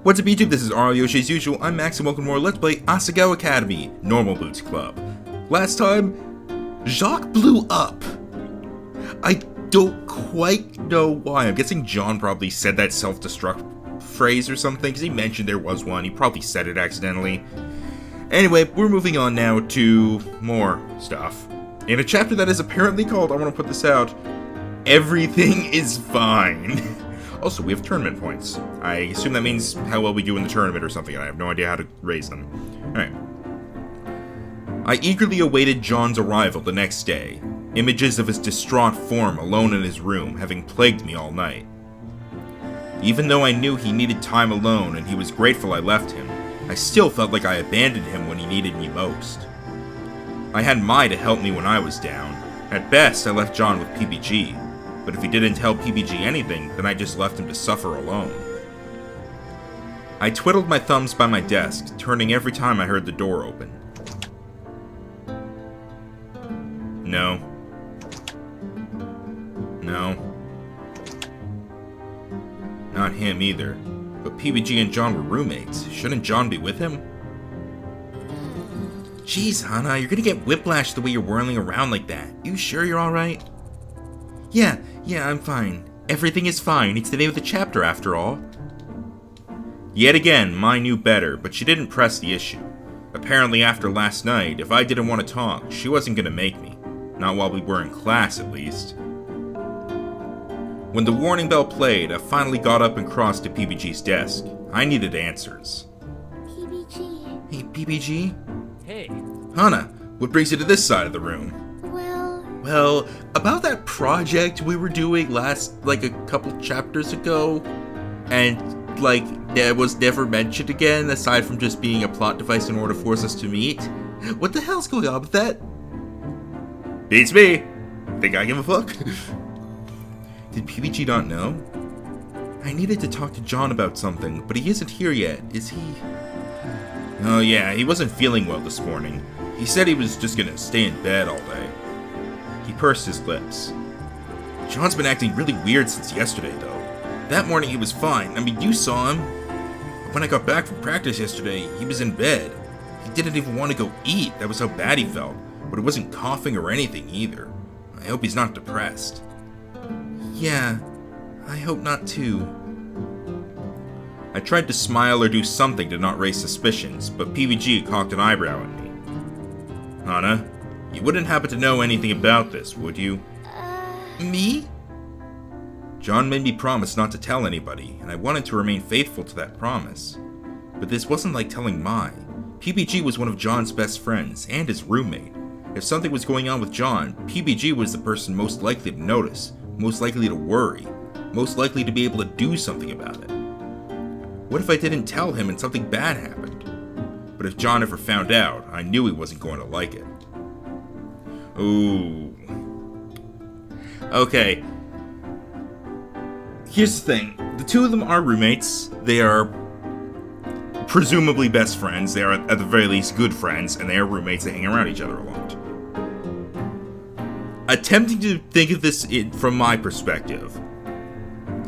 What's up YouTube, this is Yoshi as usual, I'm Max and welcome to more Let's Play Asagao Academy, Normal Boots Club. Last time, Jacques blew up. I don't quite know why. I'm guessing John probably said that self-destruct phrase or something, because he mentioned there was one. He probably said it accidentally. Anyway, we're moving on now to more stuff. In a chapter that is apparently called, I want to put this out, Everything is Fine. Also, we have tournament points. I assume that means how well we do in the tournament or something. I have no idea how to raise them. Alright. I eagerly awaited John's arrival the next day. Images of his distraught form alone in his room having plagued me all night. Even though I knew he needed time alone and he was grateful I left him, I still felt like I abandoned him when he needed me most. I had Mai to help me when I was down. At best, I left John with PBG. But if he didn't tell PBG anything, then I just left him to suffer alone. I twiddled my thumbs by my desk, turning every time I heard the door open. No. No. Not him either. But PBG and John were roommates. Shouldn't John be with him? Jeez, Hana, you're gonna get whiplash the way you're whirling around like that. You sure you're alright? Yeah, I'm fine. Everything is fine. It's the name of the chapter, after all. Yet again, Mai knew better, but she didn't press the issue. Apparently after last night, if I didn't want to talk, she wasn't gonna make me. Not while we were in class, at least. When the warning bell played, I finally got up and crossed to PBG's desk. I needed answers. PBG. Hey, PBG? Hey. Hana, what brings you to this side of the room? Well, about that project we were doing a couple chapters ago, and, that was never mentioned again, aside from just being a plot device in order to force us to meet. What the hell's going on with that? Beats me! Think I give a fuck? Did PBG not know? I needed to talk to John about something, but he isn't here yet, is he? Oh yeah, he wasn't feeling well this morning. He said he was just gonna stay in bed all day. He pursed his lips. John's been acting really weird since yesterday, though. That morning he was fine. I mean, you saw him. But when I got back from practice yesterday, he was in bed. He didn't even want to go eat. That was how bad he felt. But it wasn't coughing or anything either. I hope he's not depressed. Yeah, I hope not too. I tried to smile or do something to not raise suspicions, but PBG cocked an eyebrow at me. Hana? You wouldn't happen to know anything about this, would you? Me? John made me promise not to tell anybody, and I wanted to remain faithful to that promise. But this wasn't like telling Mai. PBG was one of John's best friends, and his roommate. If something was going on with John, PBG was the person most likely to notice, most likely to worry, most likely to be able to do something about it. What if I didn't tell him and something bad happened? But if John ever found out, I knew he wasn't going to like it. Ooh. Okay. Here's the thing. The two of them are roommates. They are presumably best friends. They are, at the very least, good friends. And they are roommates. They hang around each other a lot. Attempting to think of this from my perspective.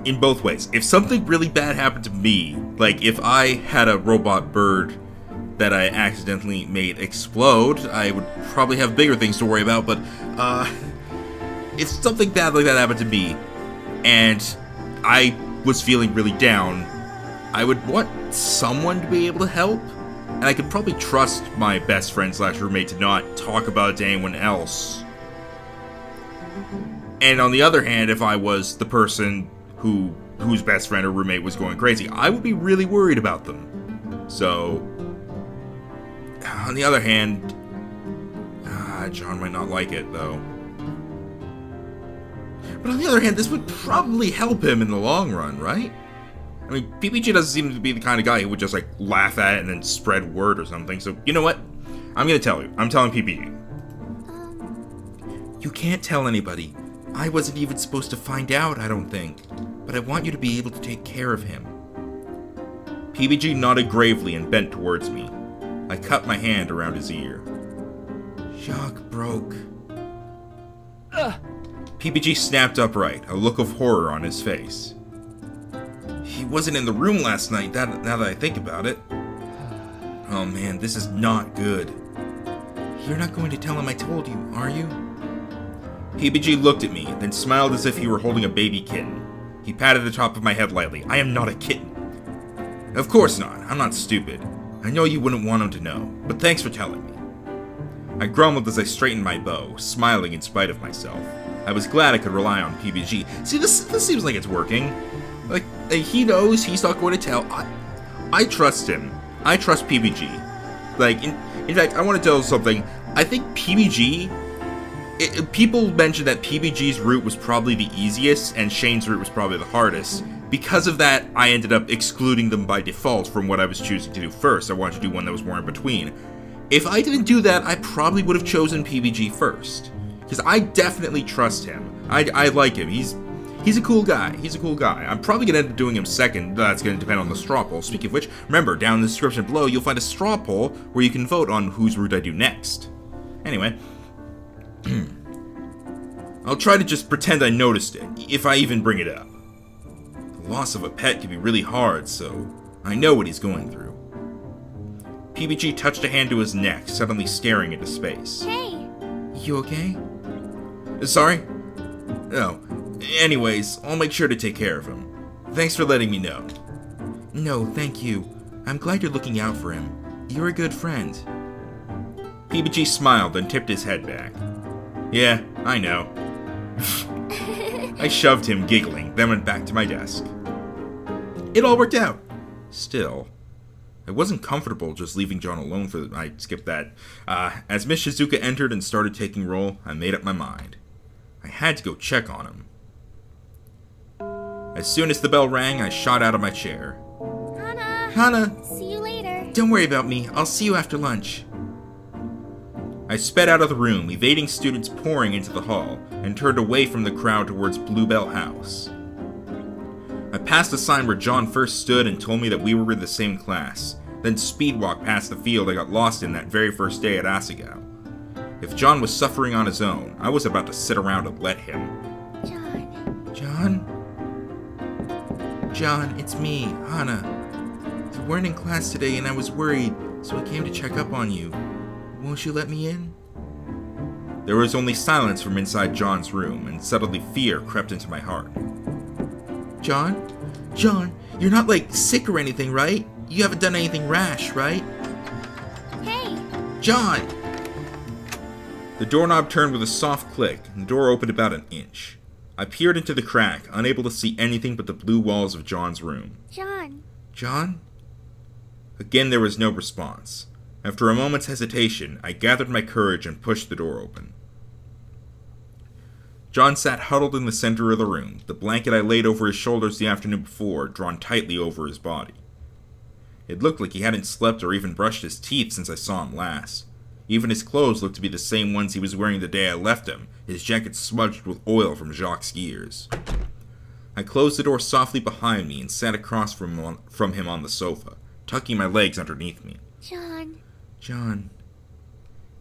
In both ways. If something really bad happened to me, like if I had a robot bird that I accidentally made explode, I would probably have bigger things to worry about, but, if something bad like that happened to me, and I was feeling really down, I would want someone to be able to help, and I could probably trust my best friend / roommate to not talk about it to anyone else. And on the other hand, if I was the person whose best friend or roommate was going crazy, I would be really worried about them. So, on the other hand, John might not like it, though. But on the other hand, this would probably help him in the long run, right? I mean, PBG doesn't seem to be the kind of guy who would just, laugh at it and then spread word or something, so, you know what? I'm gonna tell you. I'm telling PBG. You can't tell anybody. I wasn't even supposed to find out, I don't think. But I want you to be able to take care of him. PBG nodded gravely and bent towards me. I cut my hand around his ear. Jacques broke. PBG snapped upright, a look of horror on his face. He wasn't in the room last night, now that I think about it. Oh man, this is not good. You're not going to tell him I told you, are you? PBG looked at me, then smiled as if he were holding a baby kitten. He patted the top of my head lightly. I am not a kitten. Of course not. I'm not stupid. I know you wouldn't want him to know, but thanks for telling me. I grumbled as I straightened my bow, smiling in spite of myself. I was glad I could rely on PBG. See, this seems like it's working. Like, he knows he's not going to tell. I trust him. I trust PBG. Like, in fact, I want to tell you something. I think PBG... people mentioned that PBG's route was probably the easiest, and Shane's route was probably the hardest. Because of that, I ended up excluding them by default from what I was choosing to do first. I wanted to do one that was more in between. If I didn't do that, I probably would have chosen PBG first. Because I definitely trust him. I like him. He's a cool guy. He's a cool guy. I'm probably going to end up doing him second. That's going to depend on the straw poll. Speaking of which, remember, down in the description below, you'll find a straw poll where you can vote on whose route I do next. Anyway. I'll try to just pretend I noticed it, if I even bring it up. The loss of a pet can be really hard, so I know what he's going through. PBG touched a hand to his neck, suddenly staring into space. Hey! You okay? Sorry? Oh. Anyways, I'll make sure to take care of him. Thanks for letting me know. No, thank you. I'm glad you're looking out for him. You're a good friend. PBG smiled and tipped his head back. Yeah, I know. I shoved him, giggling, then went back to my desk. It all worked out. Still, I wasn't comfortable just leaving John alone I skipped that. As Miss Shizuka entered and started taking roll, I made up my mind. I had to go check on him. As soon as the bell rang, I shot out of my chair. Hana! See you later. Don't worry about me. I'll see you after lunch. I sped out of the room, evading students pouring into the hall, and turned away from the crowd towards Bluebell House. I passed a sign where John first stood and told me that we were in the same class, then speedwalked past the field I got lost in that very first day at Asagao. If John was suffering on his own, I was about to sit around and let him. John? John, it's me, Hana. You weren't in class today and I was worried, so I came to check up on you. Won't you let me in? There was only silence from inside John's room, and suddenly fear crept into my heart. John? John, you're not, sick or anything, right? You haven't done anything rash, right? Hey! John! The doorknob turned with a soft click, and the door opened about an inch. I peered into the crack, unable to see anything but the blue walls of John's room. John! John? Again, there was no response. After a moment's hesitation, I gathered my courage and pushed the door open. John sat huddled in the center of the room, the blanket I laid over his shoulders the afternoon before drawn tightly over his body. It looked like he hadn't slept or even brushed his teeth since I saw him last. Even his clothes looked to be the same ones he was wearing the day I left him, his jacket smudged with oil from Jacques' gears. I closed the door softly behind me and sat across from him on the sofa, tucking my legs underneath me. John.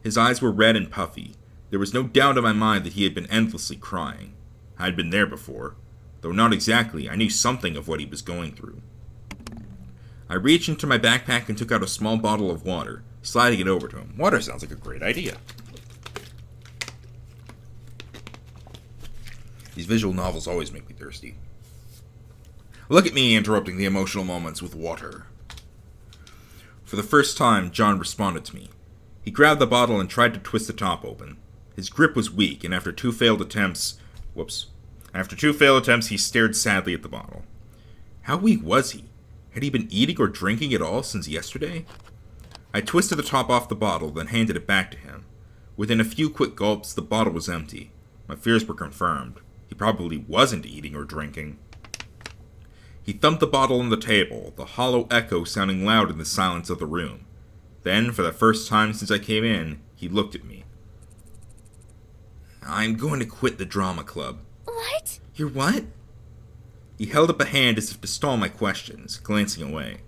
His eyes were red and puffy. There was no doubt in my mind that he had been endlessly crying. I had been there before. Though not exactly, I knew something of what he was going through. I reached into my backpack and took out a small bottle of water, sliding it over to him. Water sounds like a great idea. These visual novels always make me thirsty. Look at me interrupting the emotional moments with water. For the first time, John responded to me. He grabbed the bottle and tried to twist the top open. His grip was weak, and after two failed attempts, he stared sadly at the bottle. How weak was he? Had he been eating or drinking at all since yesterday? I twisted the top off the bottle, then handed it back to him. Within a few quick gulps, the bottle was empty. My fears were confirmed. He probably wasn't eating or drinking. He thumped the bottle on the table, the hollow echo sounding loud in the silence of the room. Then, for the first time since I came in, he looked at me. I'm going to quit the drama club. What? You're what? He held up a hand as if to stall my questions, glancing away.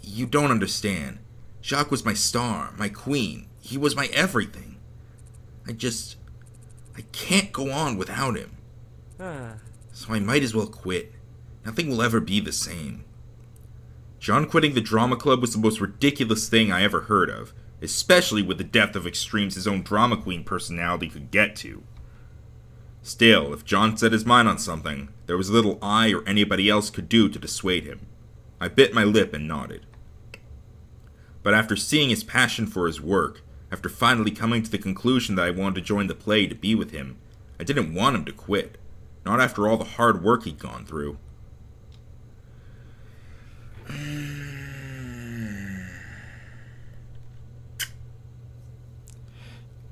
You don't understand. Jacques was my star, my queen. He was my everything. I can't go on without him. So I might as well quit. Nothing will ever be the same. Jon quitting the drama club was the most ridiculous thing I ever heard of, especially with the depth of extremes his own drama queen personality could get to. Still, if Jon set his mind on something, there was little I or anybody else could do to dissuade him. I bit my lip and nodded. But after seeing his passion for his work, after finally coming to the conclusion that I wanted to join the play to be with him, I didn't want him to quit. Not after all the hard work he'd gone through.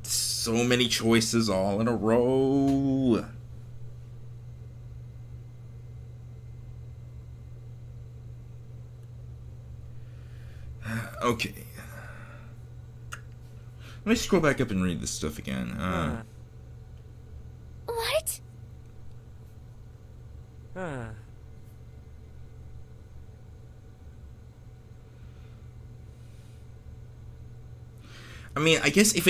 So many choices all in a row. Okay. Let me scroll back up and read this stuff again. What? I mean, I guess if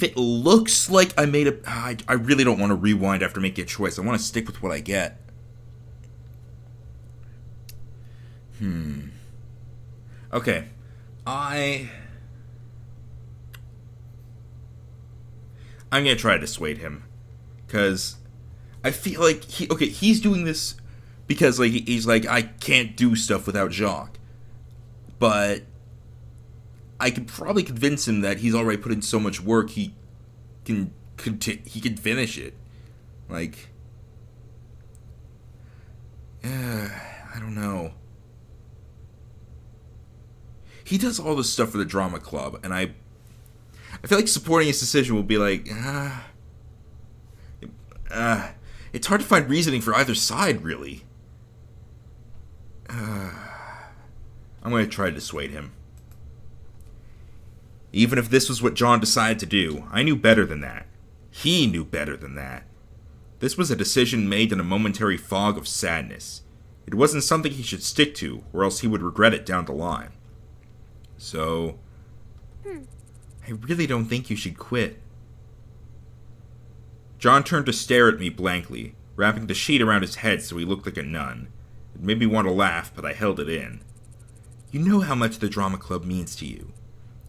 it looks like I made a... I really don't want to rewind after making a choice. I want to stick with what I get. Okay. I'm going to try to dissuade him. Because I feel like he's doing this because like he's like, I can't do stuff without Jacques. But I could probably convince him that he's already put in so much work he can finish it. Like, I don't know. He does all this stuff for the drama club, and I feel like supporting his decision will be like, it's hard to find reasoning for either side, really. I'm going to try to dissuade him. Even if this was what Jon decided to do, I knew better than that. He knew better than that. This was a decision made in a momentary fog of sadness. It wasn't something he should stick to, or else he would regret it down the line. So, I really don't think you should quit. Jon turned to stare at me blankly, wrapping the sheet around his head so he looked like a nun. It made me want to laugh, but I held it in. You know how much the drama club means to you.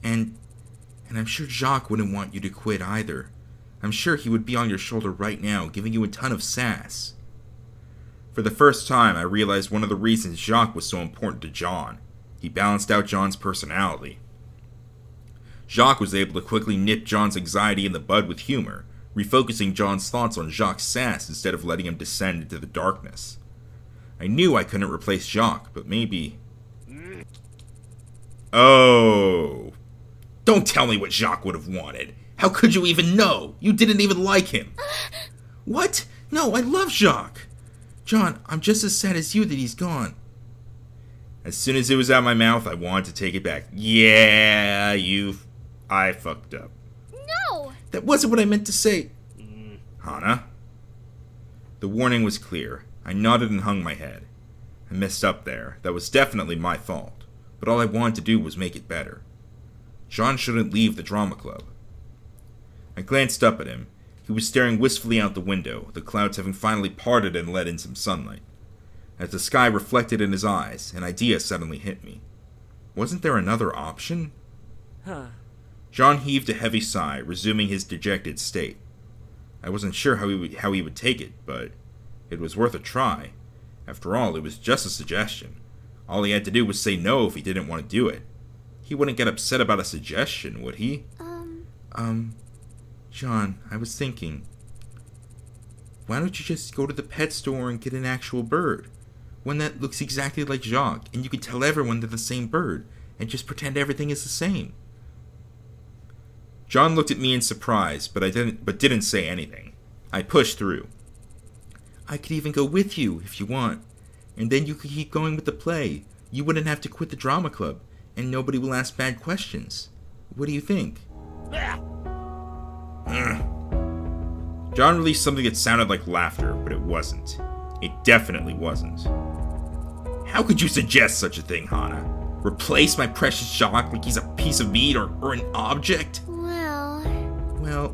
And I'm sure Jacques wouldn't want you to quit either. I'm sure he would be on your shoulder right now, giving you a ton of sass. For the first time, I realized one of the reasons Jacques was so important to Jon. He balanced out Jon's personality. Jacques was able to quickly nip Jon's anxiety in the bud with humor, refocusing Jon's thoughts on Jacques' sass instead of letting him descend into the darkness. I knew I couldn't replace Jacques, but maybe... Oh... Don't tell me what Jacques would have wanted. How could you even know? You didn't even like him. What? No, I love Jacques. Jon, I'm just as sad as you that he's gone. As soon as it was out of my mouth, I wanted to take it back. Yeah, I fucked up. No! That wasn't what I meant to say. Hana? The warning was clear. I nodded and hung my head. I messed up there. That was definitely my fault. But all I wanted to do was make it better. Jon shouldn't leave the drama club. I glanced up at him. He was staring wistfully out the window, the clouds having finally parted and let in some sunlight. As the sky reflected in his eyes, an idea suddenly hit me. Wasn't there another option? Jon heaved a heavy sigh, resuming his dejected state. I wasn't sure how he would take it, but it was worth a try. After all, it was just a suggestion. All he had to do was say no if he didn't want to do it. He wouldn't get upset about a suggestion, would he? Jon, I was thinking, why don't you just go to the pet store and get an actual bird? One that looks exactly like Jacques, and you can tell everyone they're the same bird, and just pretend everything is the same. Jon looked at me in surprise, but didn't say anything. I pushed through. I could even go with you, if you want, and then you could keep going with the play. You wouldn't have to quit the drama club, and nobody will ask bad questions. What do you think? Jon released something that sounded like laughter, but it wasn't. It definitely wasn't. How could you suggest such a thing, Hana? Replace my precious Jacques like he's a piece of meat or an object? Well...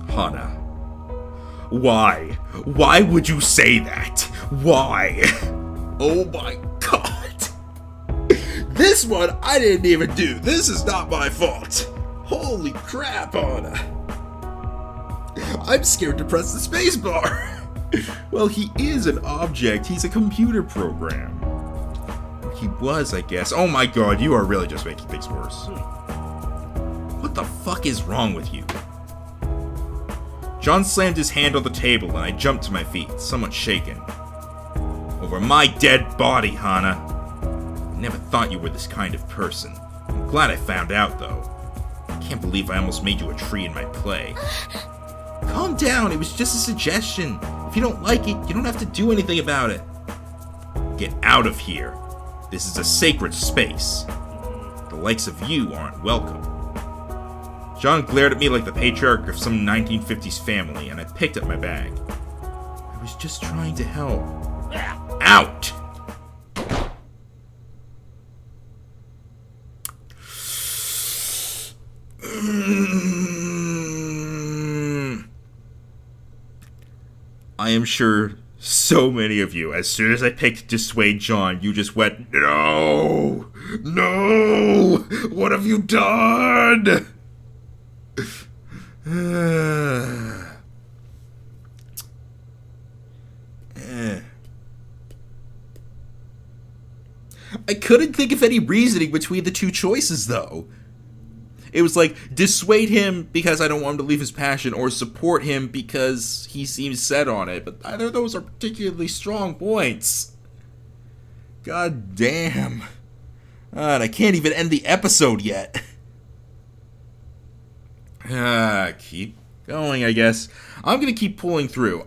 Hana. Why? Why would you say that? Why? Oh my god. This one I didn't even do. This is not my fault. Holy crap, Anna. I'm scared to press the space bar. Well, he is an object. He's a computer program. He was, I guess. Oh my god, you are really just making things worse. What the fuck is wrong with you? John slammed his hand on the table and I jumped to my feet, somewhat shaken. Over my dead body, Hana. I never thought you were this kind of person. I'm glad I found out, though. I can't believe I almost made you a tree in my play. Calm down, it was just a suggestion. If you don't like it, you don't have to do anything about it. Get out of here. This is a sacred space. The likes of you aren't welcome. John glared at me like the patriarch of some 1950s family, and I picked up my bag. I was just trying to help. Out! I am sure so many of you, as soon as I picked to dissuade John, you just went, "No! No! What have you done?" I couldn't think of any reasoning between the two choices, though. It was like, dissuade him because I don't want him to leave his passion, or support him because he seems set on it, but neither of those are particularly strong points. God damn. And I can't even end the episode yet. Keep going, I guess. I'm gonna keep pulling through.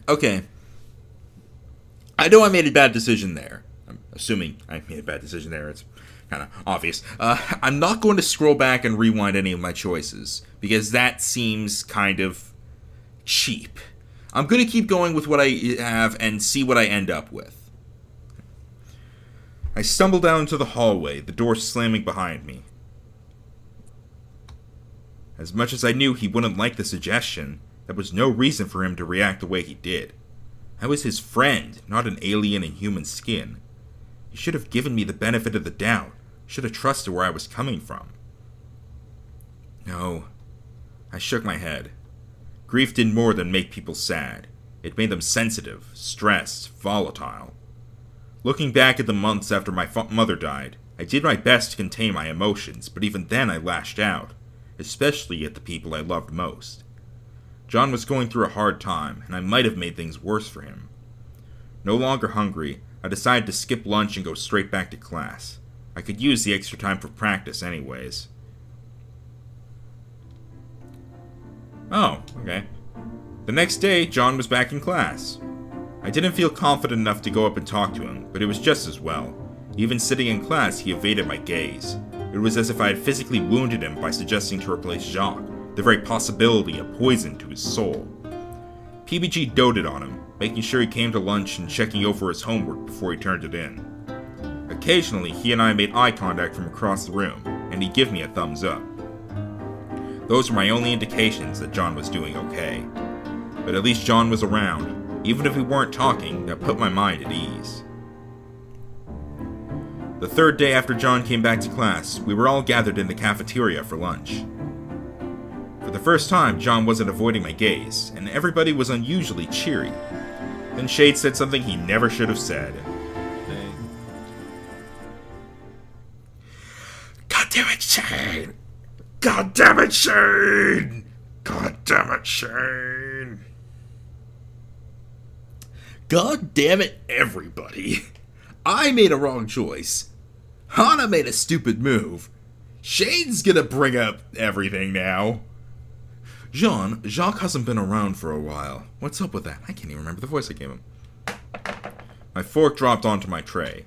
Okay. I know I made a bad decision there. I'm assuming I made a bad decision there. It's kind of obvious. I'm not going to scroll back and rewind any of my choices, because that seems kind of cheap. I'm going to keep going with what I have and see what I end up with. I stumbled down into the hallway, the door slamming behind me. As much as I knew he wouldn't like the suggestion, there was no reason for him to react the way he did. I was his friend, not an alien in human skin. He should have given me the benefit of the doubt, should have trusted where I was coming from. No. I shook my head. Grief did more than make people sad. It made them sensitive, stressed, volatile. Looking back at the months after my mother died, I did my best to contain my emotions, but even then I lashed out, especially at the people I loved most. John was going through a hard time, and I might have made things worse for him. No longer hungry, I decided to skip lunch and go straight back to class. I could use the extra time for practice anyways. Oh, okay. The next day, John was back in class. I didn't feel confident enough to go up and talk to him, but it was just as well. Even sitting in class, he evaded my gaze. It was as if I had physically wounded him by suggesting to replace Jacques, the very possibility a poison to his soul. PBG doted on him, making sure he came to lunch and checking over his homework before he turned it in. Occasionally, he and I made eye contact from across the room, and he'd give me a thumbs up. Those were my only indications that John was doing okay. But at least John was around. Even if we weren't talking, that put my mind at ease. The third day after John came back to class, we were all gathered in the cafeteria for lunch. For the first time, John wasn't avoiding my gaze, and everybody was unusually cheery. Then Shade said something he never should have said. God damn it, Shade! God damn it, Shade! God damn it, Shade! God damn it, everybody! I made a wrong choice. Hana made a stupid move. Shade's gonna bring up everything now. Jacques hasn't been around for a while. What's up with that? I can't even remember the voice I gave him. My fork dropped onto my tray.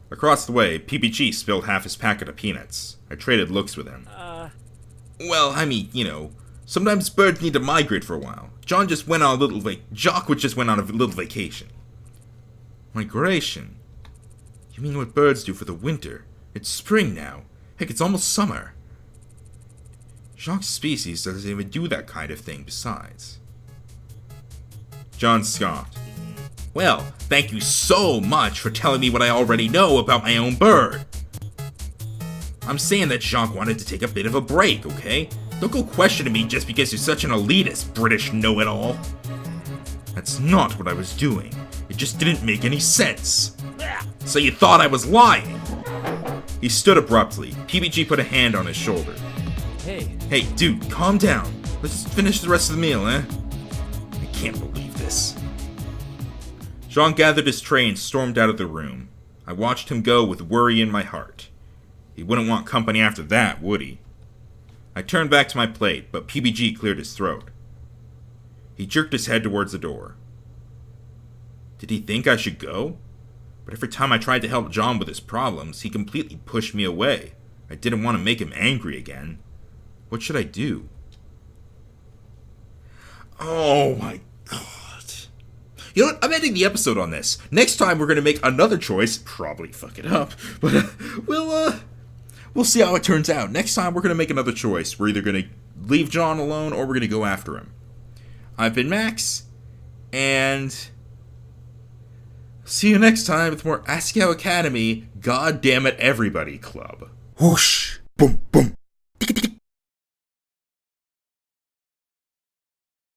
Across the way, PBG spilled half his packet of peanuts. I traded looks with him. Well, I mean, sometimes birds need to migrate for a while. Jacques just went on a little vacation. Migration? You mean what birds do for the winter? It's spring now. Heck, it's almost summer. Jacques' species doesn't even do that kind of thing besides. John scoffed. Well, thank you so much for telling me what I already know about my own bird. I'm saying that Jean wanted to take a bit of a break, okay? Don't go questioning me just because you're such an elitist, British know-it-all. That's not what I was doing. It just didn't make any sense. So you thought I was lying? He stood abruptly. PBG put a hand on his shoulder. Hey, dude, calm down. Let's just finish the rest of the meal, eh? I can't believe this. Jean gathered his tray and stormed out of the room. I watched him go with worry in my heart. He wouldn't want company after that, would he? I turned back to my plate, but PBG cleared his throat. He jerked his head towards the door. Did he think I should go? But every time I tried to help John with his problems, he completely pushed me away. I didn't want to make him angry again. What should I do? Oh my god. You know what? I'm ending the episode on this. Next time we're going to make another choice. Probably fuck it up. But we'll see how it turns out. Next time we're going to make another choice. We're either going to leave John alone or we're going to go after him. I've been Max. And see you next time with more Asagao Academy God Damn It Everybody Club. Whoosh. Boom.